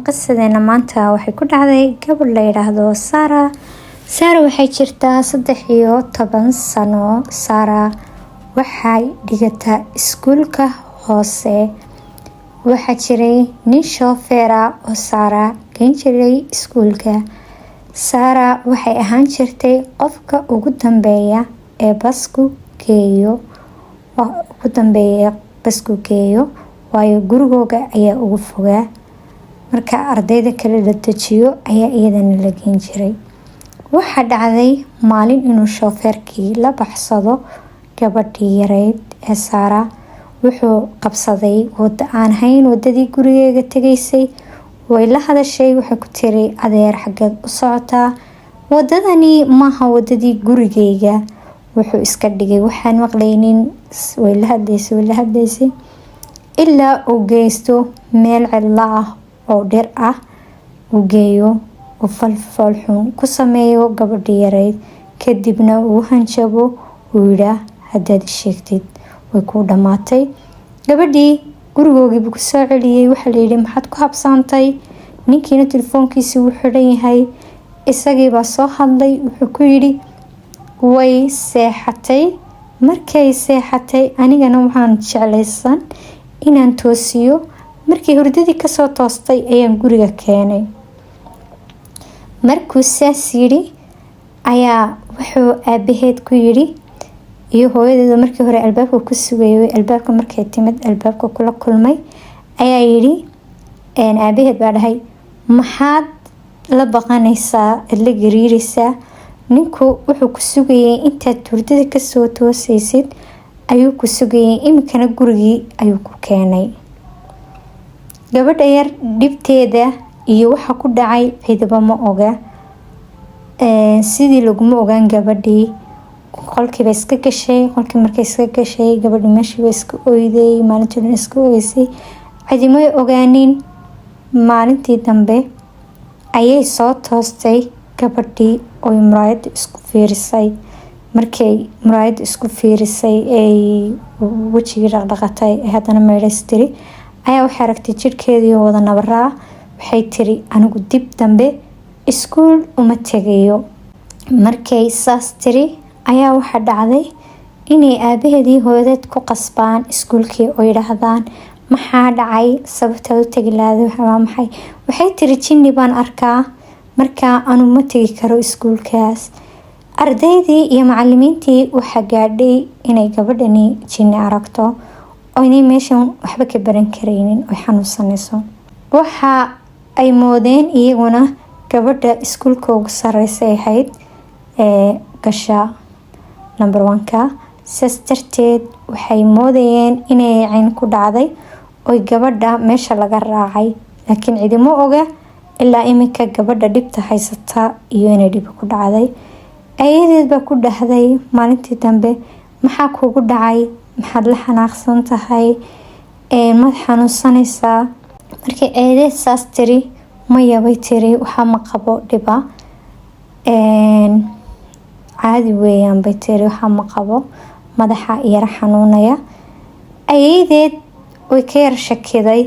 qisadeena maanta waxay ku dhacday gabadh la yiraahdo Sara. Sara waxay jirtaa 13 sano. Sara waxay dhigataa iskuulka hoose. Waxaa jiray nin shofeer ah oo Sara geyn jiray iskuulka. Sara waxay ahaan jirtay qofka ugu dambeeya ee basku geeyo waayo gurigooga ayaa ugu fogaa. Marka ardayda kale la dajiyo ayaa iyadana la geyn jiray. Waxaa dhacday maalin inuu shofeerkii la baxsado gabadhii yareyd ee Sara. Wuxuu qabsaday wada aan hayn wadadii gurigeega tagaysay. Way la hadashay, waxay ku tiri adeer xageed u socotaa? Wadadani maaha wadadii gurigeyga. Wuxuu iska dhigay waxaan maqlaynin. Way la hadlaysay ilaa uu geysto meel cidla ah oo dhir ah uu geeyo oo falfal xun ku sameeyo gabadhii yareyd. Kadibna uu hanjabo uu yiraahdo haddaad sheegtid way ku dhamaatay. Gabadhii gurigoogii buu ku soo celiyay. Waxa la yiri maxaad ku habsaantay? Ninkiina telefoonkiisa wuu xiran yahay. Isagii baa soo hadlay. Wuxuu ku yiri way seexatay. Markay seexatay anigana waxaan jeclaysan inaan toosiyo. Markii hurdadii ka soo toostay ayaan guriga keenay. Markuu saas yiri ayaa wuxuu aabaheed ku yiri iyo hooyadeed markii hore albaabka ku sugayay. Albaabka markay timid albaabka kula kulmay ayaa yiri aabaheed baa dhahay maxaad la baqanaysaa la gariiraysaa? Ninku wuxuu ku sugayay intaad hurdada ka soo toosaysid ayuu ku sugayay. Imikana gurigii ayuu ku keenay. Gabadha yar dhibteeda iyo waxa ku dhacay cidba ma oga. Sidii laguma ogaan gabadhii. Qolkii bay iska gashay. Qolkii markay iska gashay gabadhii meeshii way iska oyday. Maalintii dhan iska oysay. Cidimay ogaanin. Maalintii dambe ayay soo toostay gabadhii oo muraayad isku fiirisay. Markay muraayad isku fiirisay ay wajiga dhaqdhaqatay haddana meeystiri ayaa waxay aragtay jirkeedii wada nabaraa. Waxay tiri anigu dib dambe iskuul uma tagayo. Markay saas tiri ayaa waxa dhacday inay aabaheedii hooyadeed ku qasbaan iskuulkii oo yiraahdaan maxaa dhacay sababta u tagi lahayd waa maxay? Waxay tiri jinni baan arkaa marka aanu ma tagi karo iskuulkaas. Ardaydii iyo macallimiintii waxa gaadhay inay gabadhani jinni aragto oo inay meeshan waxba ka baran kareynin oo xanuunsanayso. Waxa ay moodeen iyaguna gabadha iskuulka ugu sareysay ahayd gasha number 1ka. Saas darteed waxay moodayeen inay cin ku dhacday oo gabadha meesha laga raacay. Laakiin cidimo oga ilaa imika gabadha dhibta haysata iyo inay dhib ku dhacday. Ayadeed baa ku dhahday maalintii dambe maxaa kugu dhacay? Maxaad la xanaaqsan tahay? Mad xanuunsanaysaa? Markay ayadeed saas tiri maya bay tiri waxa ma qabo dhiba. Caadi weeyaan bay tiri waxa ma qabo madaxa yara xanuunaya. Ayadeed way ka yar shakiday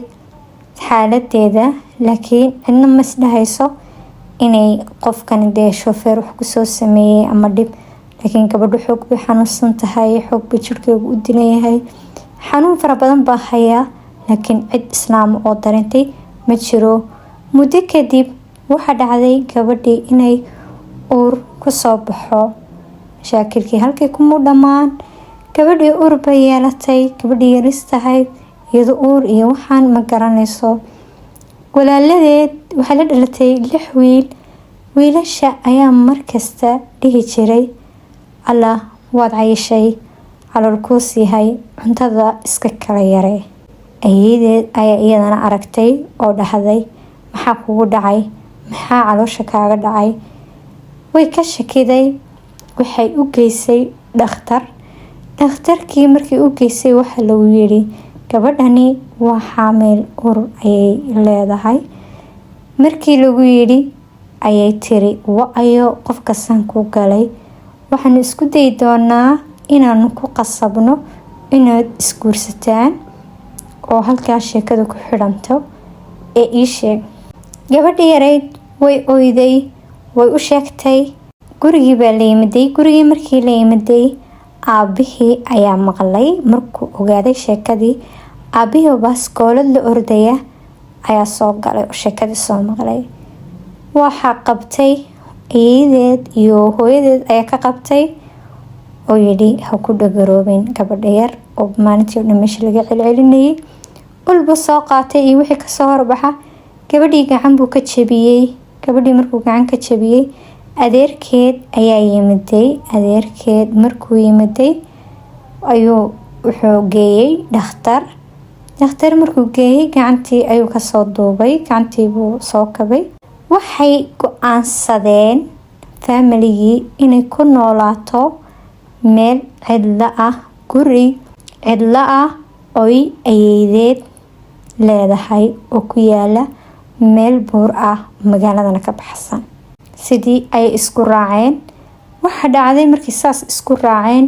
xaaladeeda laakiin cidna ma isdhahayso inay qofkan dee shofeer wax ku soo sameeyay ama dhib. Laakiin gabadhu xoog bay xanuunsan tahay. Xoog bay jirkeedu u dilayahay. Xanuun fara badan baa haya laakiin cid islaam oo darentay ma jiro. Muddo kadib waxa dhacday gabadhii inay uur ku soo baxo. Shaakirkii halkii kuma dhamaan. Gabadhii uur bay yeelatay. Gabadhii yaris tahay iyadoo uur iyo waxaan ma garanayso. Walaaladeed waxay la dhalatay 6 wiil. Wiilasha ayaa markasta dhihi jiray Allah waad cayishay calool ku siihay cuntada iska kala yare. Ayadeed ayaa iyadana aragtay oo dhahday maxaa kugu dhacay? Maxaa caloosha kaaga dhacay? Way ka shakiday. Waxay u geysay dhakhtar. Dhakhtarkii markii u geysay waxa lagu yiri gabadhani waa xaamil uur ayay leedahay. Markii lagu yiri ayay tiri waayo qofka san ku galay. Waxaan isku day doonaa inaan ku qasabno inaad isguursataan oo halkaas sheekada ku xiranto ee ii sheeg. gabadhii yareyd way oyday, way u sheegtay. Gurigii baa la yimiday. Gurigii markii la yimiday, aabihii ayaa maqlay. Markuu ogaaday sheekadii, aabihii oo baaskoolad la ordaya ayaa soo galay oo sheekadii soo maqlay. Waxaa qabtay eeyadeed iyo hooyadeed ayaa ka qabtay oo yidhi ha ku dhagaroobin gabadha yar oo maalintii oo dhan meesha laga celcelinayay. Ulba soo qaatay iyo wixii kasoo horbaxa. Gabadhii gacan buu ka jabiyey. Gabadhii markuu gacan ka jabiyey, adeerkeed ayaa yimiday. Adeerkeed markuu yimiday ayuu wuxuu geeyey dhakhtar. Dhakhtar markuu geeyey, gacantii ayuu kasoo duubay. Gacantii buu soo kabay. Waxay go'aansadeen familigii inay ku noolaato meel cidlo ah, guri cidlo ah oy ayeedeed leedahay oo ku yaala meel buur ah magaaladana ka baxsan. Sidii ay isku raaceen. Waxa dhacday markii saas isku raaceen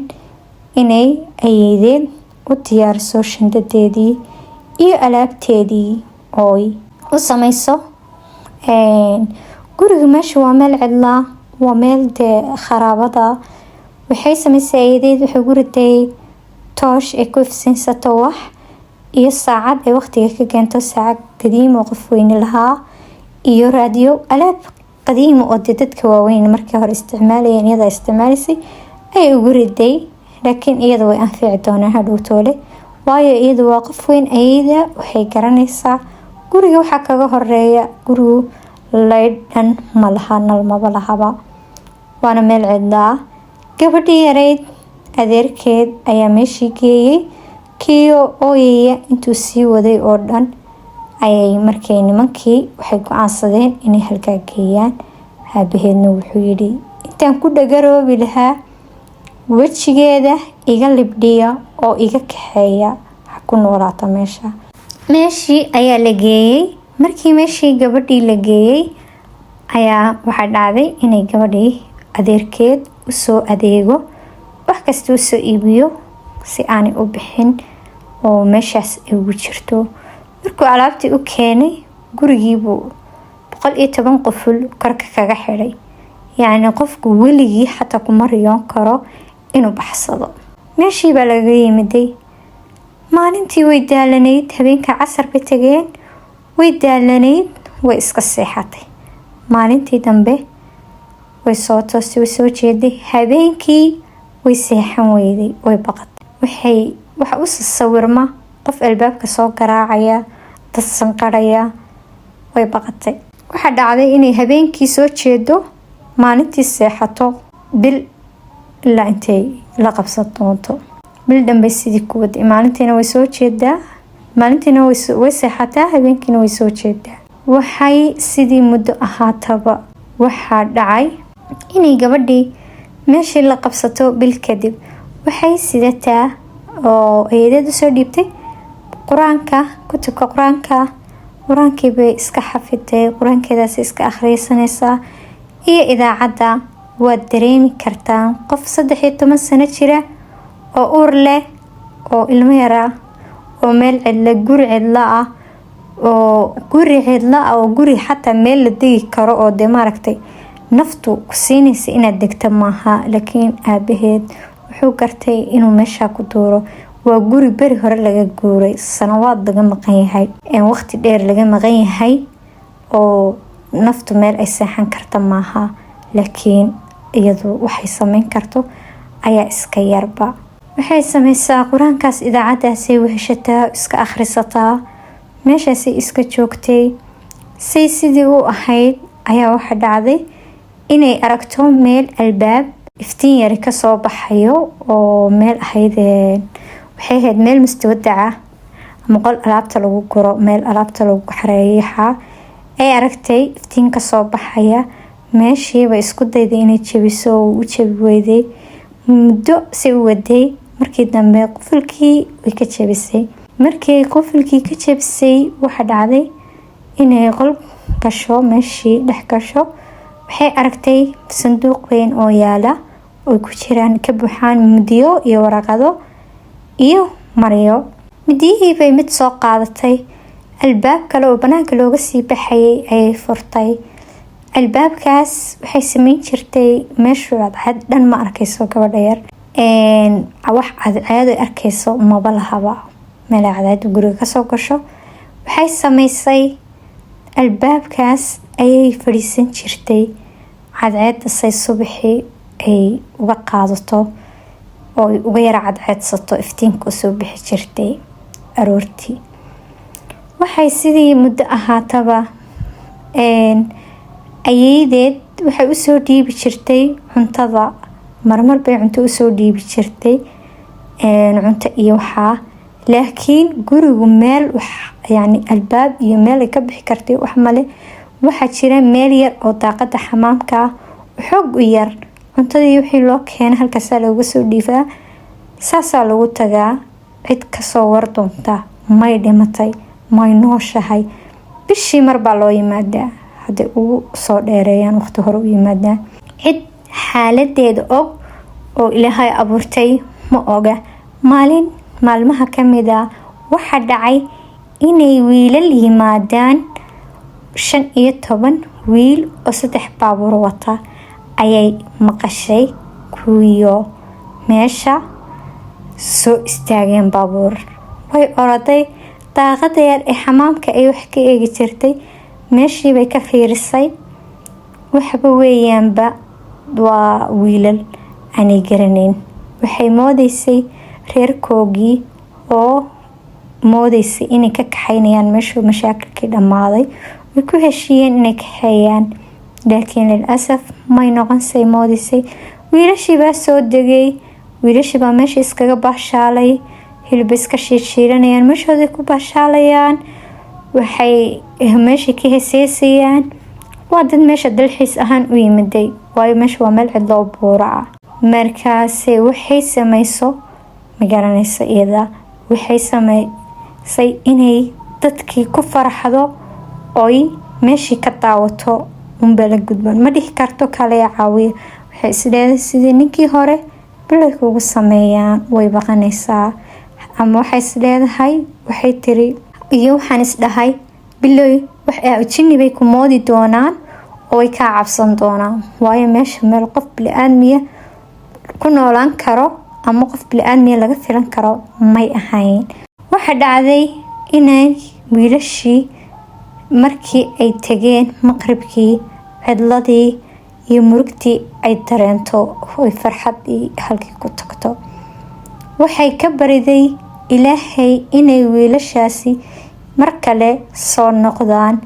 inay ayeedeed u diyaariso shandadeedii iyo alaabteedii ooy u samayso. Guriga meesha waa meel cidlo ah, waa meel dee kharaabada. Waxay samaysay ayeedeed, waxay ku riday toosh ay ku ifsiinsato wax iyo saacad ay waqtiga ka keento, saacad qadiim oo qof weyn lahaa, iyo raadiyo, alaab qadiim oo dadka waaweyn markii hore isticmaalayeen iyada isticmaalisay ay ugu riday. Laakiin iyada way anfici doonaan hadhow toole, waayo iyada waa qof weyn. Ayada waxay garanaysaa guriga waxa kaga horeeya. Gurigu laydhan ma laha, nal maba lahaba, waana meel cidlo ah. Gabadhii yareyd adeerkeed ayaa meeshii geeyey. Kiyo ooyaya intuu sii waday oo dhan ayay markay nimankii waxay go'aansadeen inay halkaa geeyaan. Aabaheedna wuxuu yidhi intaan ku dhagaroobi lahaa wejigeeda iga libdhiya oo iga kaxeeya, ha ku noolaato meesha. Meeshii ayaa la geeyey. Markii meeshii gabadhii la geeyey ayaa waxaa dhacday inay gabadhii adeerkeed u soo adeego, wax kasta u soo iibiyo si aanay u bixin oo meeshaas ay ugu jirto. Markuu alaabtii u keenay, gurigiibuu 110 quful korka kaga xidhay. Yacni qofku weligii xataa kuma riyoon karo inuu baxsado. Meeshii baa laga yimiday. Maalintii way daalanayd. Habeenka casar bay tageen. Way daalanayd, way iska seexatay. Maalintii dambe way soo toostay, way soo jeeday. Habeenkii way seexan weyday, way baqatay. waxa u sawirma qof albaabka soo garaacaya, dad sanqaraya. Way baqatay. Waxa dhacday inay habeenkii soo jeedo, maalintii seexato bil ilaa intay la qabsan doonto. Bil dambe sidii ku waday. Maalintiina way soo jeedaa, maalintiina way seexataa, habeenkiina way soo jeedaa. Waxay sidii muddo ahaataba waxaa dhacay inay gabadhii meeshii la qabsato bil kadib. Waxay sidataa oo ayeedeed u soo dhiibtay quraanka, kutubka quraanka. Quraankii bay iska xafiday, quraankeedaas iska akhrisanaysaa. Iyo idaacadda waad dareemi kartaa qof 13 sano jira oo uur leh oo ilmo yara oo meel cidlo, guri cidlo ah oo guri xataa meel la degi karo oo de maaragtay naftu ku siinaysa inaad degto maaha. Laakiin aabaheed wuxuu gartay inuu meesha ku duuro. Waa guri beri hore laga guuray, sanawaad laga maqan yahay, waqti dheer laga maqan yahay oo naftu meel ay seexan karta maaha. Laakiin iyadu waxay samayn karto ayaa iska yarba. Waxay samaysaa quraankaas, idaacadaasay weheshataa, iska akhrisataa. Meeshaasay iska joogtay. Say sidii u ahayd ayaa waxa dhacday inay aragto meel albaab iftiin yari ka soo baxayo oo meel ahayd waxay ahayd meel mustawadaca ama qol alaabta lagu guro, meel alaabta lagu xareeyo. Ay aragtay iftiin ka soo baxaya. Meeshii bay isku dayday inay jabiso oo u jabi weyday. Muddo si u waday. Markii dambe qufulkii way ka jabisay. Markii qufulkii ka jabisay waxa dhacday inay qol gasho, meeshii dhex gasho. Waxay aragtay sanduuq weyn oo yaala oo ku jiraan ka buuxaan midiyo iyo waraqado iyo maryo. Midiyihii bay mid soo qaadatay. albaab kale oo banaanka looga sii baxayay ayay furtay. albaabkaas waxay sameyn jirtay meeshu cadceed dhan ma arkayso gabadha yar, wax cadceed ay arkayso maba lahaba, meel cadceed guriga kasoo gasho. waxay sameysay albaabkaas ayay fadhiisan jirtay cadceedda say subaxii ay uga qaadato oo ay uga yara cadceedsato iftiinka usoo bixi jirtay aroortii. waxay sidii muddo ahaataba ayeydeed waxay usoo dhiibi jirtay cuntada, marmar bay cunto usoo dhiibi jirtay, cunto iyo waxaa. laakiin gurigu meel yani albaab iyo meel ay ka bixi kartay wax male. waxaa jira meel yar oo daaqada xamaamka ah xoog u yar, cuntadii wixii loo keena halkaasaa looga soo dhiibaa, saasaa lagu tagaa. cid kasoo wardoonta may dhimatay may nooshahay bishii marbaa loo yimaadaa, hadday ugu soo dheereeyaan waqti hore u yimaadaa. cid xaaladeeda og oo ilaahay abuurtay ma oga. maalin maalmaha kamid a waxaa dhacay inay wiilal yimaadaan 15 wiil oo 3 baabuur wata ayay maqashay. kuwiyo meesha soo istaageen baabuur, way oraday daaqada yar ee xamaamka ay wax ka eegi jirtay, meeshii bay ka fiirisay. waxba weeyaanba waa wiilal aanay garanayn. waxay moodeysay reerkoogii oo moodeysay inay ka kaxaynayaan meeshuu mashaakilkii dhammaaday, way ku heshiiyeen inay kaxeeyaan. laakiin lilasaf may noqonsay moodeysay. wiilashii baa soo degay, wiilashii baa meesha iskaga baashaalay, hilib iska shiilanayaan, meeshooday ku baashaalayaan, waxay meeshii ka heeseysayaan. waa dad meesha dalxiis ahaan u yimiday, waayo meesha waa meel cidloo buura ah. markaase waxay sameyso magaranaysa iyada, waxay sameysay inay dadkii ku faraxdo oy meeshii ka daawato unba la gudban, ma dhihi karto kale caawiya. waxay isleedahay sidii ninkii hore bilay kugu sameeyaan way baqanaysaa. ama waxay isleedahay waxay tiri iyo waxaan isdhahay biloy jinni bay ku moodi doonaan oo way kaa cabsan doonaan, waayo meesha meel qof bili-aadmiya ku noolaan karo ama qof bili-aadmiya laga filan karo may ahayn. waxa dhacday inay wiilashii markii ay tageen maqribkii cidladii iyo murugtii ay dareento oy farxadii halkii ku tagto. waxay ka bariday ilaahay inay wiilashaasi mar kale soo noqdaan.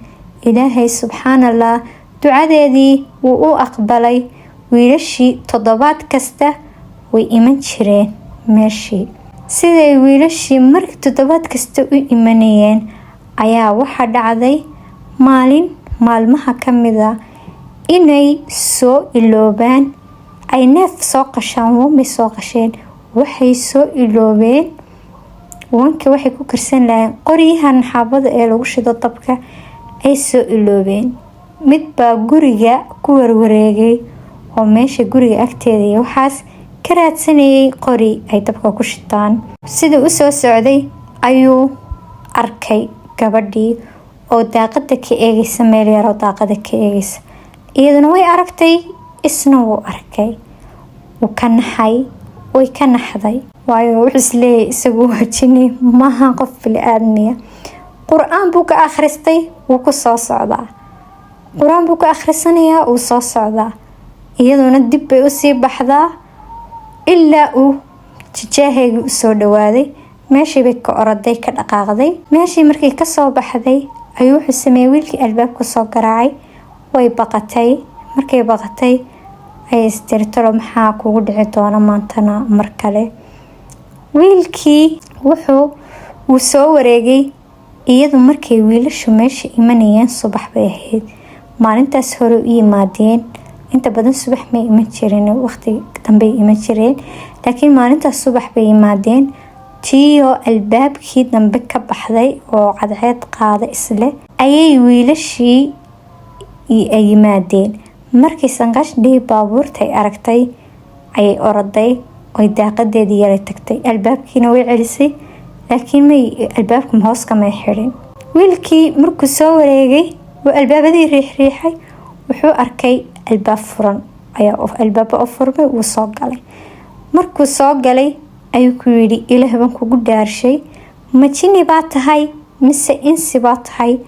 ilaahay subxaanallah ducadeedii wuu u aqbalay. wiilashii toddobaad kasta way iman jireen meeshii. siday wiilashii markii toddobaad kasta u imanayeen ayaa waxaa dhacday maalin maalmaha kamid a inay soo iloobaan, ay neef soo qashaan. wamay soo qasheen, waxay soo iloobeen wanka waxay ku karsan lahayn qoryahan xaabada ee lagu shido dabka ay soo iloobeen. mid baa guriga ku warwareegay oo meesha guriga agteeda iyo waxaas ka raadsanayay qori ay dabka ku shitaan. sida u soo socday ayuu arkay gabadhii oo daaqada ka eegaysa, meel yaroo daaqada ka eegaysa. iyaduna way aragtay, isna wuu arkay, wuu ka naxay, way ka naxday, waayo wuxuu isleeyahay isagu waa jinni maaha qof bili-aadmiya. qur-aan buu ka akhristay, wuu ku soo socdaa. qur-aan buu ka akhrisanayaa, wuu soo socdaa. iyaduna dib bay usii baxdaa ilaa uu jijaaheygii usoo dhawaaday. meeshii bay ka oraday, ka dhaqaaqday. meeshii markii kasoo baxday ayuu wuxuu sameeyey wiilkii albaabka soo garaacay. way baqatay. markay baqatay ayay istirtalo maxaa kugu dhici doona maantana mar kale. wiilkii wuu soo wareegay. iyadu markay wiilashu meesha imanayeen subax bay ahayd. maalintaas hore u yimaadeen. inta badan subax may iman jirin, waqti dambey iman jireen, laakiin maalintaas subax bay yimaadeen. tiyo albaabkii dambe ka baxday oo cadceed qaada isle ayay wiilashii ay yimaadeen. markii sanqashdhii baabuurta ay aragtay ayay oraday oy daaqadeedii yaray tagtay. albaabkiina way celisay, laakiin albaabka hoos kamay xirin. wiilkii markuu soo wareegay oo albaabadii riixay wuxuu arkay albaab furan albaab oo furmay uu soo galay. markuu soo galay ayuu ku yiri Ilaahay baan kugu dhaarshay ma jini baa tahay mise insi baa tahay